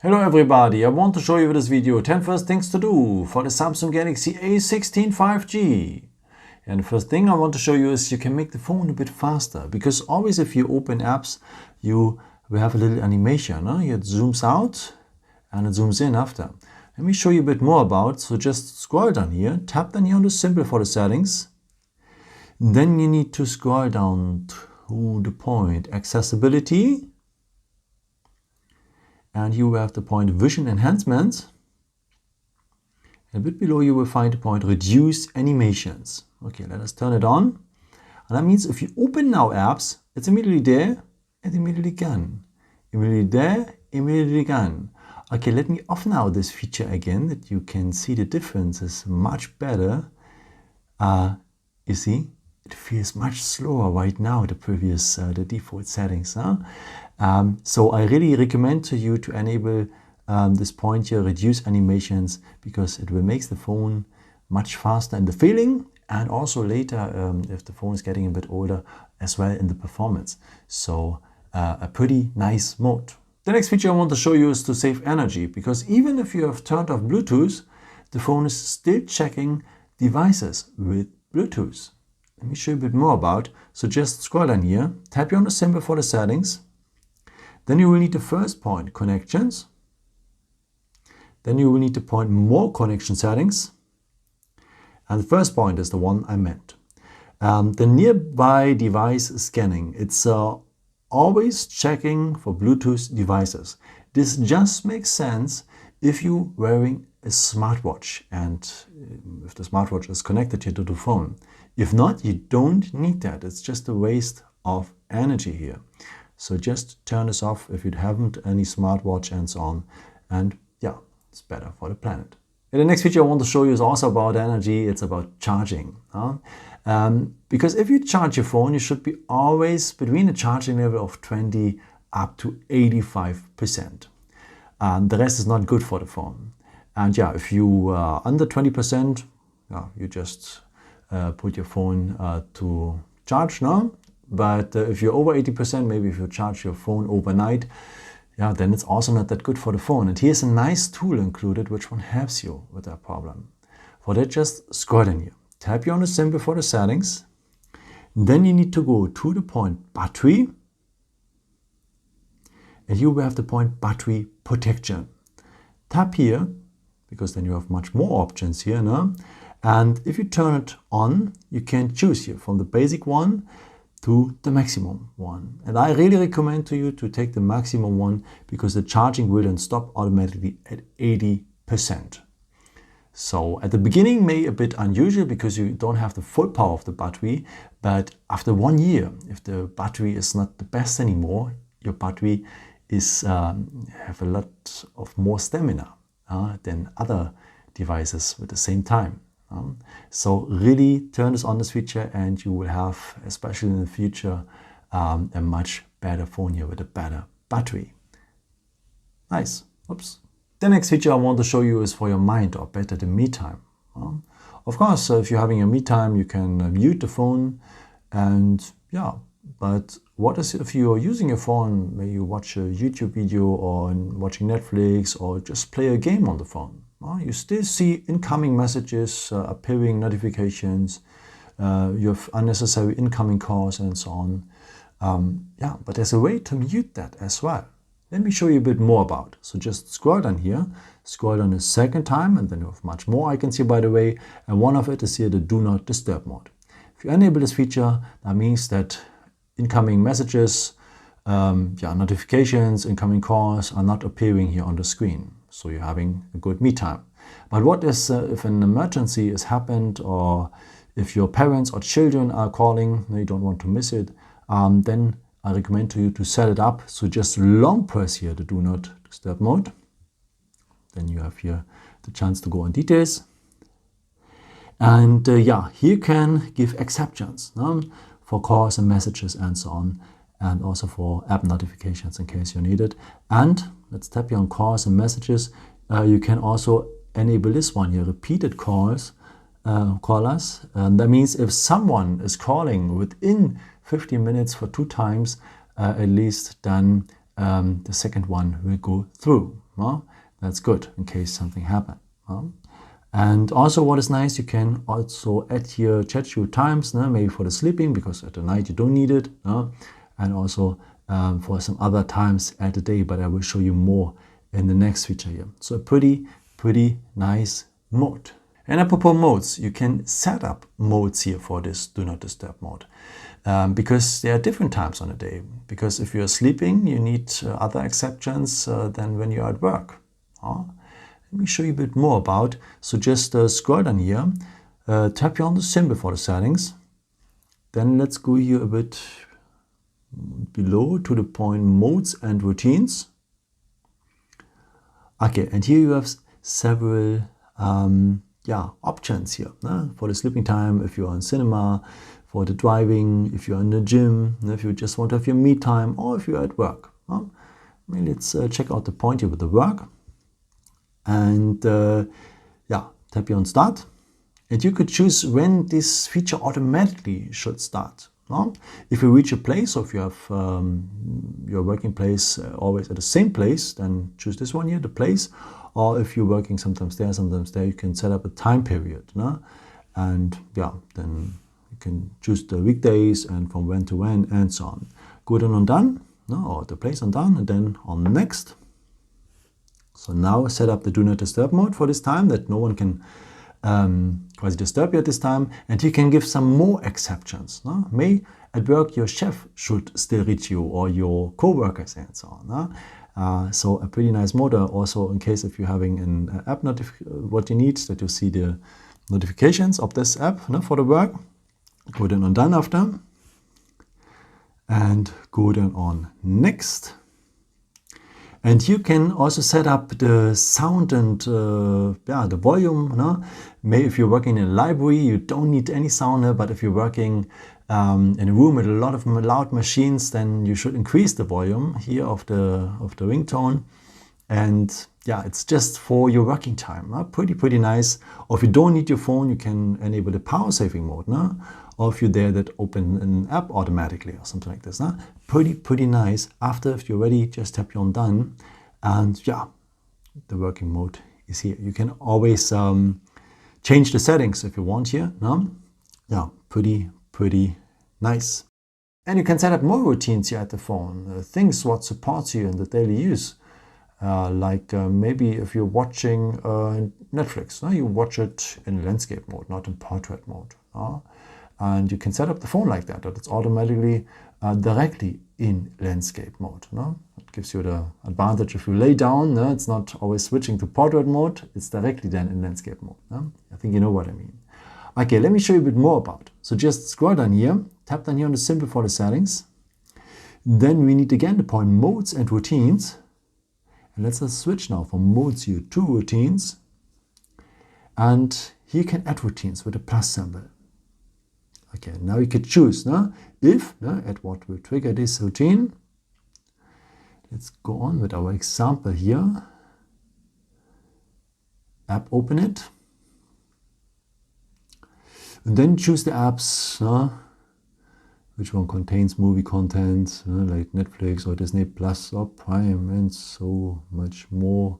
Hello everybody, I want to show you with this video 10 first things to do for the Samsung Galaxy A16 5G. And the first thing I want to show you is you can make the phone a bit faster, because always if you open apps, you will have a little animation. It zooms out and it zooms in after. Let me show you a bit more about, so just scroll down here, tap down here on the symbol for the settings. Then you need to scroll down to the point accessibility. And you will have the point Vision Enhancement. A bit below you will find the point Reduce Animations. Okay, let us turn it on. And that means if you open now apps, it's immediately there and immediately gone. Immediately there, immediately gone. Okay, let me off now this feature again, that you can see the difference is much better. You see, it feels much slower right now, the previous, the default settings. So I really recommend to you to enable this point here, reduce animations, because it will make the phone much faster in the feeling, and also later if the phone is getting a bit older as well in the performance. So a pretty nice mode. The next feature I want to show you is to save energy, because even if you have turned off Bluetooth, the phone is still checking devices with Bluetooth. Let me show you a bit more about. So just scroll down here, tap here on the symbol for the settings. Then you will need the first point, connections. Then you will need to point more connection settings. And the first point is the one I meant. The nearby device scanning. It's always checking for Bluetooth devices. This just makes sense if you're wearing a smartwatch and if the smartwatch is connected here to the phone. If not, you don't need that. It's just a waste of energy here. So just turn this off if you haven't any smartwatch and so on. And yeah, it's better for the planet. And the next feature I want to show you is also about energy. It's about charging. Because if you charge your phone, you should be always between a charging level of 20 up to 85%. The rest is not good for the phone. And yeah, if you are under 20%, you just put your phone to charge now. But if you're over 80%, maybe if you charge your phone overnight, then it's also not that good for the phone. And here's a nice tool included, which one helps you with that problem. For that, just scroll in here. Tap here on the symbol for the settings. Then you need to go to the point battery. And you will have the point battery protection. Tap here, because then you have much more options here. No? And if you turn it on, you can choose here from the basic one to the maximum one. And I really recommend to you to take the maximum one, because the charging will then stop automatically at 80%. So at the beginning may a bit unusual, because you don't have the full power of the battery, but after 1 year, if the battery is not the best anymore, your battery is have a lot of more stamina than other devices with the same time. So really turn this on, this feature, and you will have, especially in the future, a much better phone here with a better battery. Nice. Oops. The next feature I want to show you is for your mind, or better the me time. Of course, if you're having a me time, you can mute the phone, and but what is if you are using your phone, maybe you watch a YouTube video or watching Netflix or just play a game on the phone? You still see incoming messages, appearing notifications, you have unnecessary incoming calls and so on. But there's a way to mute that as well. Let me show you a bit more about. So just scroll down here, scroll down a second time, and then you have much more icons here, by the way. And one of it is here the Do Not Disturb mode. If you enable this feature, that means that incoming messages, notifications, incoming calls are not appearing here on the screen. So you're having a good me time. But what is if an emergency has happened, or if your parents or children are calling, you don't want to miss it, then I recommend to you to set it up. So just long press here the Do Not Disturb mode. Then you have here the chance to go on details. And here you can give exceptions for calls and messages and so on, and also for app notifications in case you need it. And let's tap here on calls and messages. You can also enable this one here, repeated callers. That means if someone is calling within 15 minutes for 2 times at least, then the second one will go through. That's good in case something happened. And also what is nice, you can also add here schedule times, maybe for the sleeping, because at the night you don't need it, and also for some other times at the day, but I will show you more in the next feature here. So a pretty nice mode. And apropos modes, you can set up modes here for this do not disturb mode, because there are different times on a day. Because if you're sleeping, you need other exceptions than when you're at work. Let me show you a bit more about. So just scroll down here, tap here on the symbol for the settings. Then let's go here a bit below to the point modes and routines. Okay, and here you have several options here for the sleeping time, if you're on cinema, for the driving, if you're in the gym, if you just want to have your me time, or if you're at work. Let's check out the point here with the work. And tap here on start. And you could choose when this feature automatically should start. If you reach a place, or if you have your working place always at the same place, then choose this one here, the place. Or if you're working sometimes there, you can set up a time period. And then you can choose the weekdays and from when to when and so on. Go then on done, or the place on done, and then on next. So now set up the do not disturb mode for this time, that no one can quasi disturb you at this time, and you can give some more exceptions. May at work your chef should still reach you, or your co-workers and so on. So a pretty nice mode. Also in case if you're having an app what you need, that you see the notifications of this app for the work. Go then on done after, and go then on next. And you can also set up the sound and the volume. Maybe if you're working in a library, you don't need any sound, but if you're working in a room with a lot of loud machines, then you should increase the volume here of the ringtone. And it's just for your working time. Pretty nice. Or if you don't need your phone, you can enable the power saving mode. Or if you're there, that open an app automatically or something like this. Pretty nice. After, if you're ready, just tap on done, and the working mode is here. You can always change the settings if you want here. Pretty nice. And you can set up more routines here at the phone. Things what supports you in the daily use. Like maybe if you're watching Netflix, you watch it in landscape mode, not in portrait mode. And you can set up the phone like that it's automatically directly in landscape mode. It gives you the advantage if you lay down, it's not always switching to portrait mode, it's directly then in landscape mode. I think you know what I mean. Okay, let me show you a bit more about it. So just scroll down here, tap down here on the symbol for the settings. Then we need again the point modes and routines. And let's switch now from modes here to routines. And here you can add routines with a plus symbol. Okay, now you can choose if at what will trigger this routine. Let's go on with our example here. App, open it. And then choose the apps, which one contains movie content, like Netflix or Disney Plus or Prime and so much more.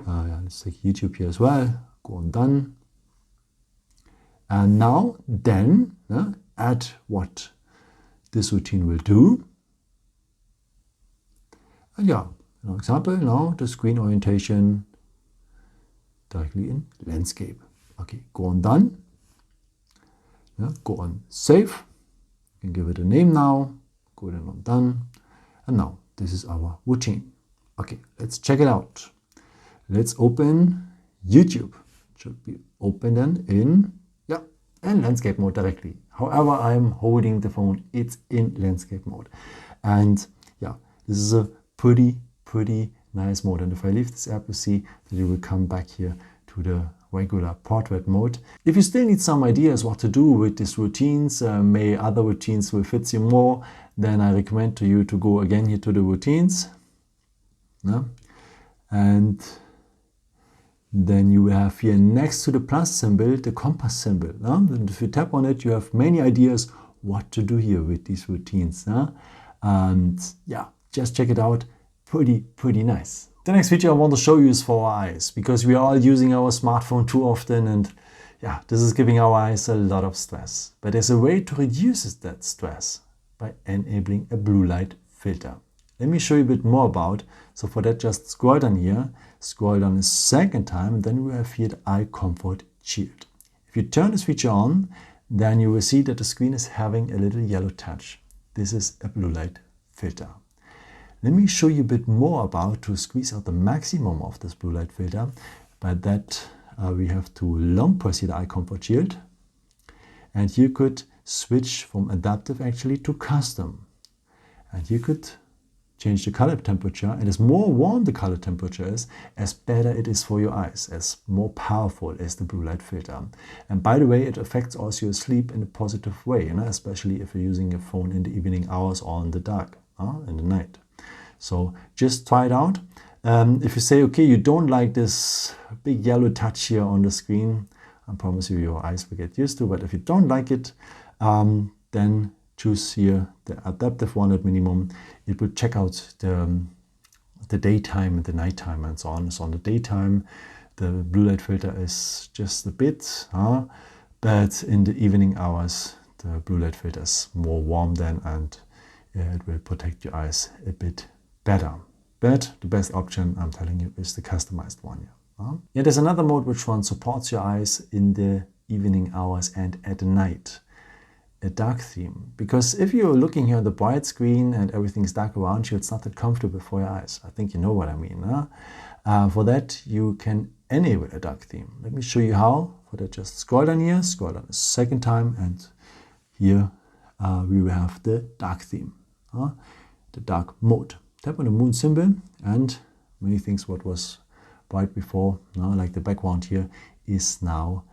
Let's take YouTube here as well. Go on done. And now then add what this routine will do. And an example now, the screen orientation directly in landscape. Okay, go on done. Go on save. You can give it a name now. Go then on done. And now this is our routine. Okay, let's check it out. Let's open YouTube. It should be open then in landscape mode directly. However, I'm holding the phone, it's in landscape mode. And this is a pretty nice mode. And if I leave this app, you see that you will come back here to the regular portrait mode. If you still need some ideas what to do with these routines, may other routines will fit you more, then I recommend to you to go again here to the routines. And then you have here next to the plus symbol, the compass symbol. And if you tap on it, you have many ideas what to do here with these routines. And just check it out. pretty nice. The next feature I want to show you is for our eyes, because we are all using our smartphone too often, and yeah, this is giving our eyes a lot of stress. But there's a way to reduce that stress by enabling a blue light filter. Let me show you a bit more about. So for that, just scroll down here, scroll down a second time, and then we have here the eye comfort shield. If you turn this feature on, then you will see that the screen is having a little yellow touch. This is a blue light filter. Let me show you a bit more about to squeeze out the maximum of this blue light filter. By that, we have to long press the eye comfort shield, and you could switch from adaptive actually to custom, and you could change the color temperature, and as more warm the color temperature is, as better it is for your eyes, as more powerful is the blue light filter. And by the way, it affects also your sleep in a positive way, especially if you're using your phone in the evening hours or in the dark, in the night. So just try it out. If you say, okay, you don't like this big yellow touch here on the screen, I promise you your eyes will get used to, but if you don't like it, then choose here the adaptive one at minimum. It will check out the daytime and the nighttime and so on. So on the daytime, the blue light filter is just a bit, but in the evening hours, the blue light filter is more warm then, and it will protect your eyes a bit better. But the best option, I'm telling you, is the customized one. Yeah, there's another mode which one supports your eyes in the evening hours and at night. A dark theme. Because if you're looking here on the bright screen and everything's dark around you, it's not that comfortable for your eyes. I think you know what I mean. For that, you can enable a dark theme. Let me show you how. For that, just scroll down here, scroll down a second time, and here we will have the dark theme, the dark mode. Tap on the moon symbol, and many things what was bright before, like the background here, is now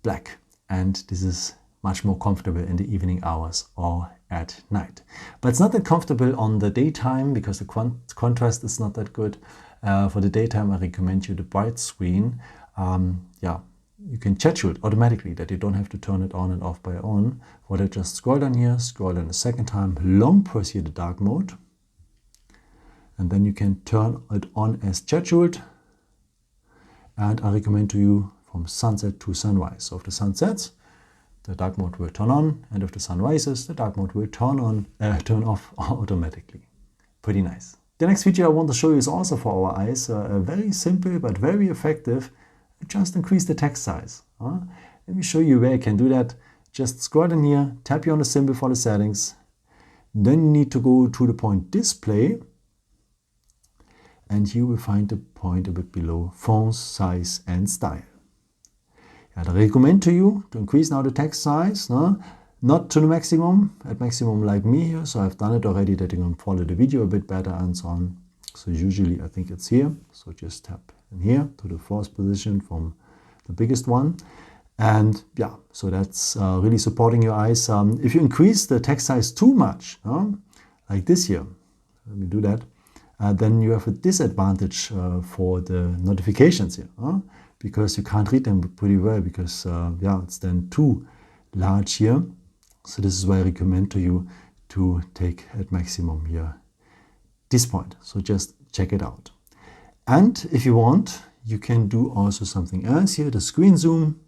black. And this is much more comfortable in the evening hours or at night. But it's not that comfortable on the daytime because the contrast is not that good. For the daytime, I recommend you the bright screen. You can schedule it automatically that you don't have to turn it on and off by your own. For that, just scroll down here, scroll down a second time, long press here the dark mode, and then you can turn it on as scheduled. And I recommend to you from sunset to sunrise. So if the sun sets, the dark mode will turn on, and if the sun rises, the dark mode will turn off automatically. Pretty nice. The next feature I want to show you is also for our eyes, very simple but very effective. Just increase the text size. Let me show you where you can do that. Just scroll in here, tap here on the symbol for the settings. Then you need to go to the point display, and you will find the point a bit below font size and style. I recommend to you to increase now the text size, not to the maximum, at maximum like me here. So I've done it already that you can follow the video a bit better and so on. So usually I think it's here. So just tap in here to the fourth position from the biggest one. And yeah, so that's really supporting your eyes. If you increase the text size too much, like this here, let me do that, then you have a disadvantage for the notifications here, because you can't read them pretty well because it's then too large here. So this is why I recommend to you to take at maximum here this point. So just check it out. And if you want, you can do also something else here, the screen zoom,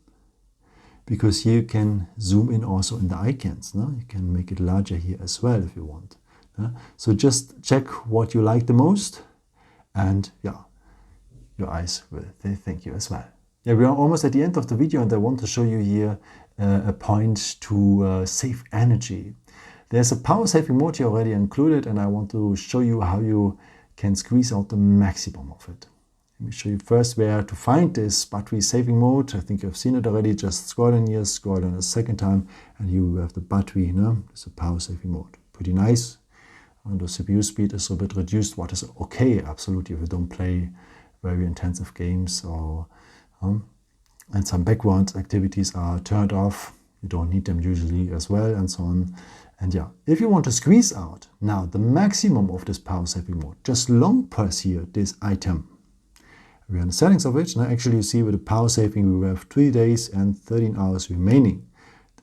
because here you can zoom in also in the icons. You can make it larger here as well if you want. So just check what you like the most, and your eyes will thank you as well. Yeah, we are almost at the end of the video, and I want to show you here a point to save energy. There's a power saving mode here already included, and I want to show you how you can squeeze out the maximum of it. Let me show you first where to find this battery saving mode. I think you've seen it already. Just scroll in here, scroll in a second time, and you will have the battery. It's a power saving mode. Pretty nice. And the CPU speed is a bit reduced, what is okay, absolutely, if you don't play very intensive games or and some background activities are turned off. You don't need them usually as well, and so on. And if you want to squeeze out now the maximum of this power saving mode, just long press here this item. We're in the settings of it. Now actually you see with the power saving we have 3 days and 13 hours remaining.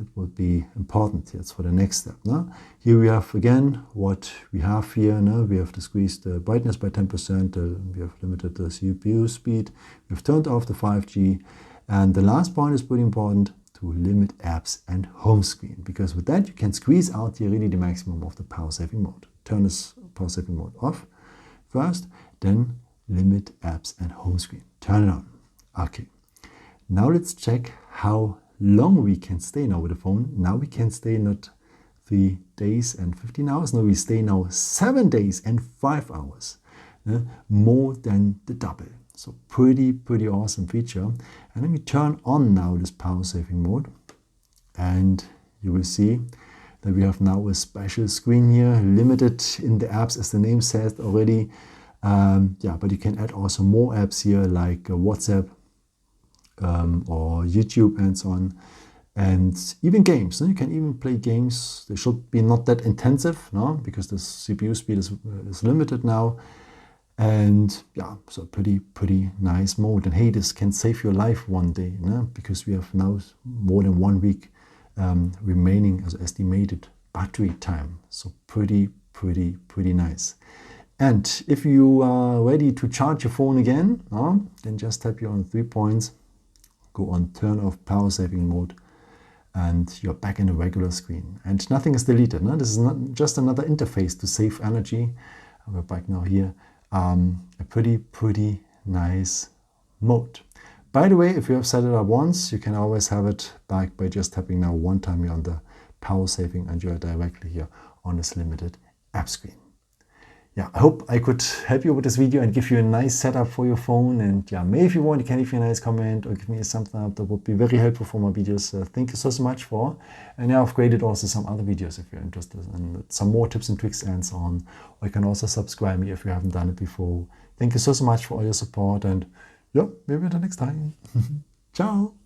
That would be important. That's for the next step. No? Here we have again what we have here. No? We have decreased the brightness by 10%. We have limited the CPU speed. We've turned off the 5G. And the last point is pretty important, to limit apps and home screen. Because with that, you can squeeze out here really the maximum of the power saving mode. Turn this power saving mode off first, then limit apps and home screen. Turn it on. Okay. Now let's check how long we can stay now with the phone. Now we can stay not 3 days and 15 hours. No, we stay now 7 days and 5 hours. More than the double. So pretty awesome feature. And let me turn on now this power saving mode. And you will see that we have now a special screen here, limited in the apps as the name says already. Yeah, but you can add also more apps here like WhatsApp, or YouTube and so on, and even games. You can even play games. They should be not that intensive, no, because the CPU speed is limited now. And yeah, so pretty nice mode. And hey, this can save your life one day, no? Because we have now more than 1 week remaining as estimated battery time. So pretty nice. And if you are ready to charge your phone again, then just tap here on 3 points. Go on turn off power saving mode, and you're back in the regular screen. And nothing is deleted. No? This is not just another interface to save energy. We're back now here. A pretty nice mode. By the way, if you have set it up once, you can always have it back by just tapping now one time here on the power saving, and you're directly here on this limited app screen. Yeah, I hope I could help you with this video and give you a nice setup for your phone. And yeah, maybe if you want, you can leave me a nice comment or give me a thumbs up. That would be very helpful for my videos. Thank you so much for. And yeah, I've created also some other videos if you're interested in some more tips and tricks and so on. Or you can also subscribe me if you haven't done it before. Thank you so much for all your support, and yeah, maybe until next time. Ciao.